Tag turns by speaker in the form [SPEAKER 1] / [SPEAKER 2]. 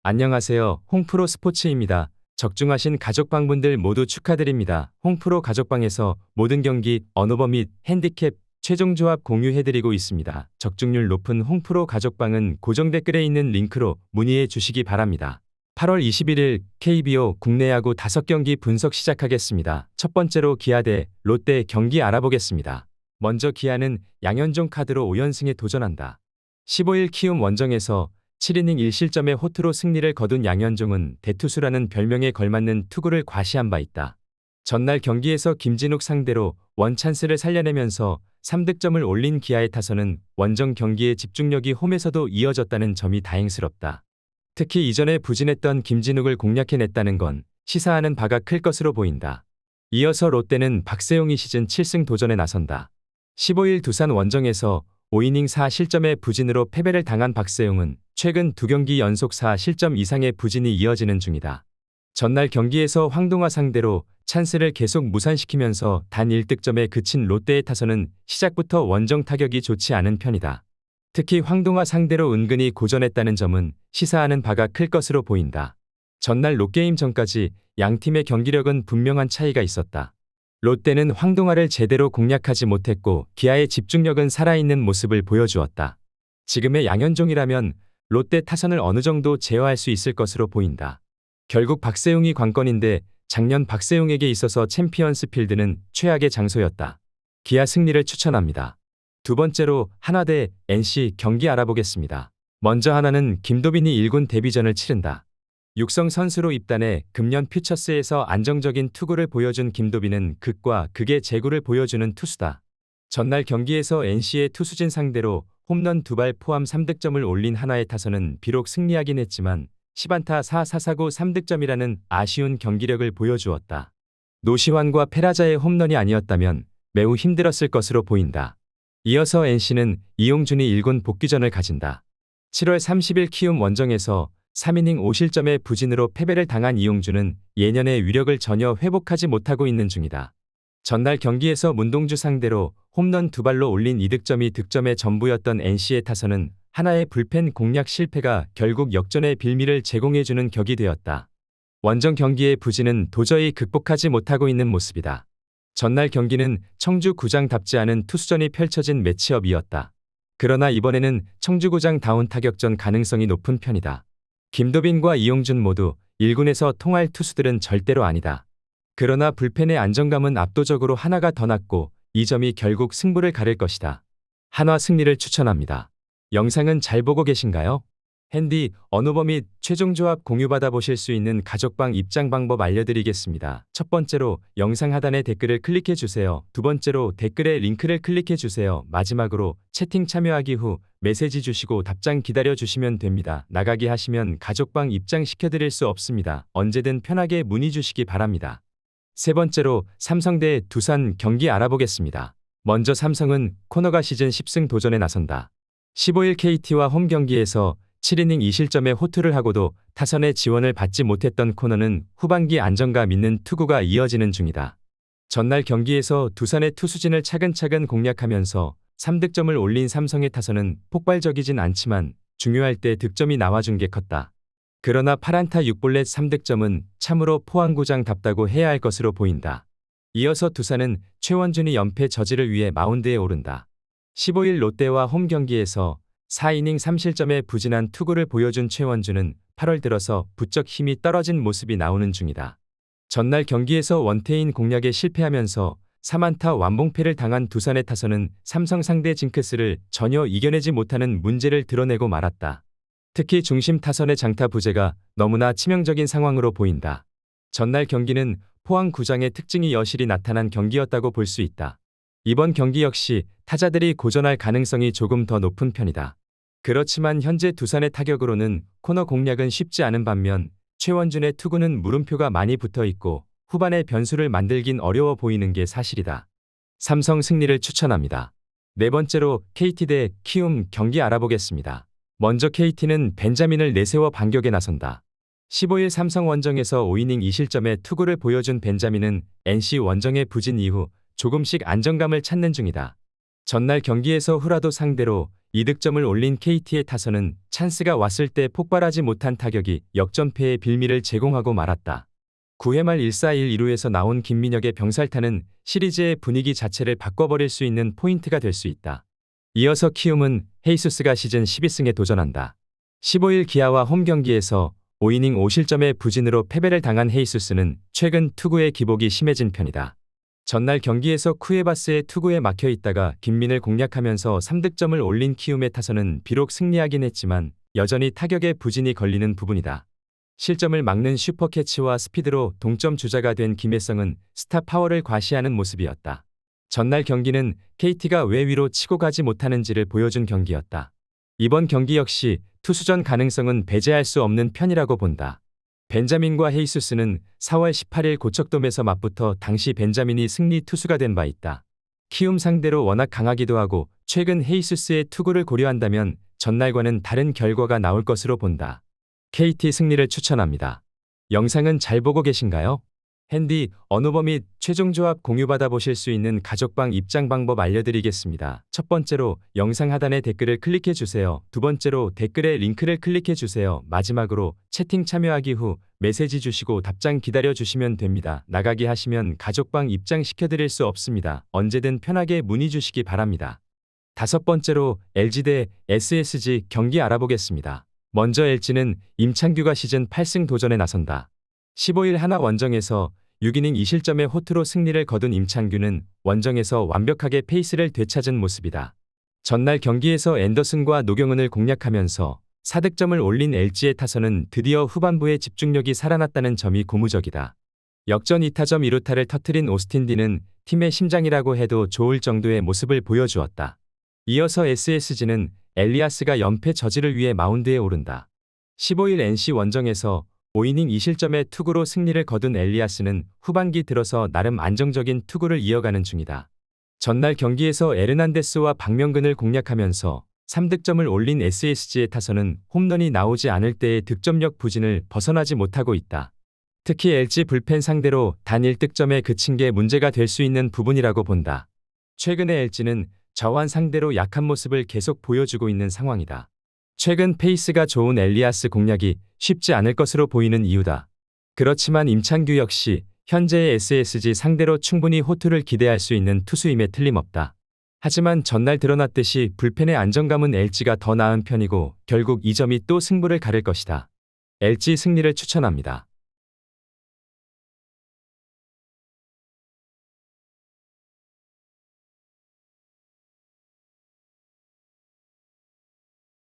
[SPEAKER 1] 안녕하세요. 홍프로 스포츠입니다. 적중하신 가족방분들 모두 축하드립니다. 홍프로 가족방에서 모든 경기, 언오버 및 핸디캡, 최종 조합 공유해드리고 있습니다. 적중률 높은 홍프로 가족방은 고정 댓글에 있는 링크로 문의해 주시기 바랍니다. 8월 21일 KBO 국내 야구 5경기 분석 시작하겠습니다. 첫 번째로 기아 대 롯데 경기 알아보겠습니다. 먼저 기아는 양현종 카드로 5연승에 도전한다. 15일 키움 원정에서 7이닝 1실점의 호투로 승리를 거둔 양현종은 대투수라는 별명에 걸맞는 투구를 과시한 바 있다. 전날 경기에서 김진욱 상대로 원찬스를 살려내면서 3득점을 올린 기아의 타선은 원정 경기의 집중력이 홈에서도 이어졌다는 점이 다행스럽다. 특히 이전에 부진했던 김진욱을 공략해냈다는 건 시사하는 바가 클 것으로 보인다. 이어서 롯데는 박세용이 시즌 7승 도전에 나선다. 15일 두산 원정에서 5이닝 4실점의 부진으로 패배를 당한 박세용은 최근 2경기 연속 4실점 이상의 부진이 이어지는 중이다. 전날 경기에서 황동화 상대로 찬스를 계속 무산시키면서 단 1득점에 그친 롯데의 타선은 시작부터 원정 타격이 좋지 않은 편이다. 특히 황동화 상대로 은근히 고전했다는 점은 시사하는 바가 클 것으로 보인다. 전날 롯게임 전까지 양팀의 경기력은 분명한 차이가 있었다. 롯데는 황동화를 제대로 공략하지 못했고 기아의 집중력은 살아있는 모습을 보여주었다. 지금의 양현종이라면 롯데 타선을 어느 정도 제어할 수 있을 것으로 보인다. 결국 박세용이 관건인데 작년 박세용에게 있어서 챔피언스 필드는 최악의 장소였다. 기아 승리를 추천합니다. 두 번째로 한화 대 NC 경기 알아보겠습니다. 먼저 한화는 김도빈이 1군 데뷔전을 치른다. 육성 선수로 입단해 금년 퓨처스에서 안정적인 투구를 보여준 김도빈은 극과 극의 제구를 보여주는 투수다. 전날 경기에서 NC의 투수진 상대로 홈런 2발 포함 3득점을 올린 한화의 타선은 비록 승리하긴 했지만 10안타 4사사구 3득점이라는 아쉬운 경기력을 보여주었다. 노시환과 페라자의 홈런이 아니었다면 매우 힘들었을 것으로 보인다. 이어서 NC는 이용준이 1군 복귀전을 가진다. 7월 30일 키움 원정에서 3이닝 5실점의 부진으로 패배를 당한 이용준은 예년의 위력을 전혀 회복하지 못하고 있는 중이다. 전날 경기에서 문동주 상대로 홈런 2발로 올린 2득점이 득점의 전부였던 NC의 타선은 하나의 불펜 공략 실패가 결국 역전의 빌미를 제공해주는 격이 되었다. 원정 경기의 부진은 도저히 극복하지 못하고 있는 모습이다. 전날 경기는 청주구장답지 않은 투수전이 펼쳐진 매치업이었다. 그러나 이번에는 청주구장다운 타격전 가능성이 높은 편이다. 김도빈과 이용준 모두 1군에서 통할 투수들은 절대로 아니다. 그러나 불펜의 안정감은 압도적으로 한화가 더 낮고 이 점이 결국 승부를 가릴 것이다. 한화 승리를 추천합니다. 영상은 잘 보고 계신가요? 핸디, 언오버 및 최종 조합 공유받아 보실 수 있는 가족방 입장 방법 알려드리겠습니다. 첫 번째로 영상 하단에 댓글을 클릭해 주세요. 두 번째로 댓글에 링크를 클릭해 주세요. 마지막으로 채팅 참여하기 후 메시지 주시고 답장 기다려 주시면 됩니다. 나가기 하시면 가족방 입장 시켜드릴 수 없습니다. 언제든 편하게 문의 주시기 바랍니다. 세 번째로 삼성 대 두산 경기 알아보겠습니다. 먼저 삼성은 코너가 시즌 10승 도전에 나선다. 15일 KT와 홈 경기에서 7이닝 2실점의 호투를 하고도 타선의 지원을 받지 못했던 코너는 후반기 안정감 있는 투구가 이어지는 중이다. 전날 경기에서 두산의 투수진을 차근차근 공략하면서 3득점을 올린 삼성의 타선은 폭발적이진 않지만 중요할 때 득점이 나와준 게 컸다. 그러나 8안타 6볼넷 3득점은 참으로 포항구장답다고 해야 할 것으로 보인다. 이어서 두산은 최원준이 연패 저지를 위해 마운드에 오른다. 15일 롯데와 홈 경기에서 4이닝 3실점의 부진한 투구를 보여준 최원준은 8월 들어서 부쩍 힘이 떨어진 모습이 나오는 중이다. 전날 경기에서 원태인 공략에 실패하면서 3안타 완봉패를 당한 두산의 타선은 삼성 상대 징크스를 전혀 이겨내지 못하는 문제를 드러내고 말았다. 특히 중심 타선의 장타 부재가 너무나 치명적인 상황으로 보인다. 전날 경기는 포항 구장의 특징이 여실히 나타난 경기였다고 볼 수 있다. 이번 경기 역시 타자들이 고전할 가능성이 조금 더 높은 편이다. 그렇지만 현재 두산의 타격으로는 코너 공략은 쉽지 않은 반면 최원준의 투구는 물음표가 많이 붙어 있고 후반에 변수를 만들긴 어려워 보이는 게 사실이다. 삼성 승리를 추천합니다. 네 번째로 KT 대 키움 경기 알아보겠습니다. 먼저 KT는 벤자민을 내세워 반격에 나선다. 15일 삼성 원정에서 5이닝 2실점의 투구를 보여준 벤자민은 NC 원정의 부진 이후 조금씩 안정감을 찾는 중이다. 전날 경기에서 후라도 상대로 이득점을 올린 KT의 타선은 찬스가 왔을 때 폭발하지 못한 타격이 역전패의 빌미를 제공하고 말았다. 9회 말 1-4-1-2루에서 나온 김민혁의 병살타는 시리즈의 분위기 자체를 바꿔버릴 수 있는 포인트가 될 수 있다. 이어서 키움은 헤이수스가 시즌 12승에 도전한다. 15일 기아와 홈 경기에서 5이닝 5실점의 부진으로 패배를 당한 헤이수스는 최근 투구의 기복이 심해진 편이다. 전날 경기에서 쿠에바스의 투구에 막혀 있다가 김민을 공략하면서 3득점을 올린 키움의 타선은 비록 승리하긴 했지만 여전히 타격에 부진이 걸리는 부분이다. 실점을 막는 슈퍼캐치와 스피드로 동점 주자가 된 김혜성은 스타 파워를 과시하는 모습이었다. 전날 경기는 KT가 왜 위로 치고 가지 못하는지를 보여준 경기였다. 이번 경기 역시 투수전 가능성은 배제할 수 없는 편이라고 본다. 벤자민과 헤이수스는 4월 18일 고척돔에서 맞붙어 당시 벤자민이 승리 투수가 된 바 있다. 키움 상대로 워낙 강하기도 하고 최근 헤이수스의 투구를 고려한다면 전날과는 다른 결과가 나올 것으로 본다. KT 승리를 추천합니다. 영상은 잘 보고 계신가요? 핸디, 언어버 및 최종 조합 공유받아 보실 수 있는 가족방 입장 방법 알려드리겠습니다. 첫 번째로 영상 하단의 댓글을 클릭해 주세요. 두 번째로 댓글에 링크를 클릭해 주세요. 마지막으로 채팅 참여하기 후 메시지 주시고 답장 기다려 주시면 됩니다. 나가기 하시면 가족방 입장시켜 드릴 수 없습니다. 언제든 편하게 문의 주시기 바랍니다. 다섯 번째로 LG 대 SSG 경기 알아보겠습니다. 먼저 LG는 임창규가 시즌 8승 도전에 나선다. 15일 하나 원정에서 6이닝 2실점의 호투로 승리를 거둔 임창규는 원정에서 완벽하게 페이스를 되찾은 모습이다. 전날 경기에서 앤더슨과 노경은을 공략하면서 4득점을 올린 LG의 타선은 드디어 후반부에 집중력이 살아났다는 점이 고무적이다. 역전 2타점 2루타를 터뜨린 오스틴 디는 팀의 심장이라고 해도 좋을 정도의 모습을 보여주었다. 이어서 SSG는 엘리아스가 연패 저지를 위해 마운드에 오른다. 15일 NC 원정에서 5이닝 2실점의 투구로 승리를 거둔 엘리아스는 후반기 들어서 나름 안정적인 투구를 이어가는 중이다. 전날 경기에서 에르난데스와 박명근을 공략하면서 3득점을 올린 SSG의 타선은 홈런이 나오지 않을 때의 득점력 부진을 벗어나지 못하고 있다. 특히 LG 불펜 상대로 단 1득점에 그친 게 문제가 될 수 있는 부분이라고 본다. 최근에 LG는 저완 상대로 약한 모습을 계속 보여주고 있는 상황이다. 최근 페이스가 좋은 엘리아스 공략이 쉽지 않을 것으로 보이는 이유다. 그렇지만 임창규 역시 현재의 SSG 상대로 충분히 호투를 기대할 수 있는 투수임에 틀림없다. 하지만 전날 드러났듯이 불펜의 안정감은 LG가 더 나은 편이고 결국 이 점이 또 승부를 가를 것이다. LG 승리를 추천합니다.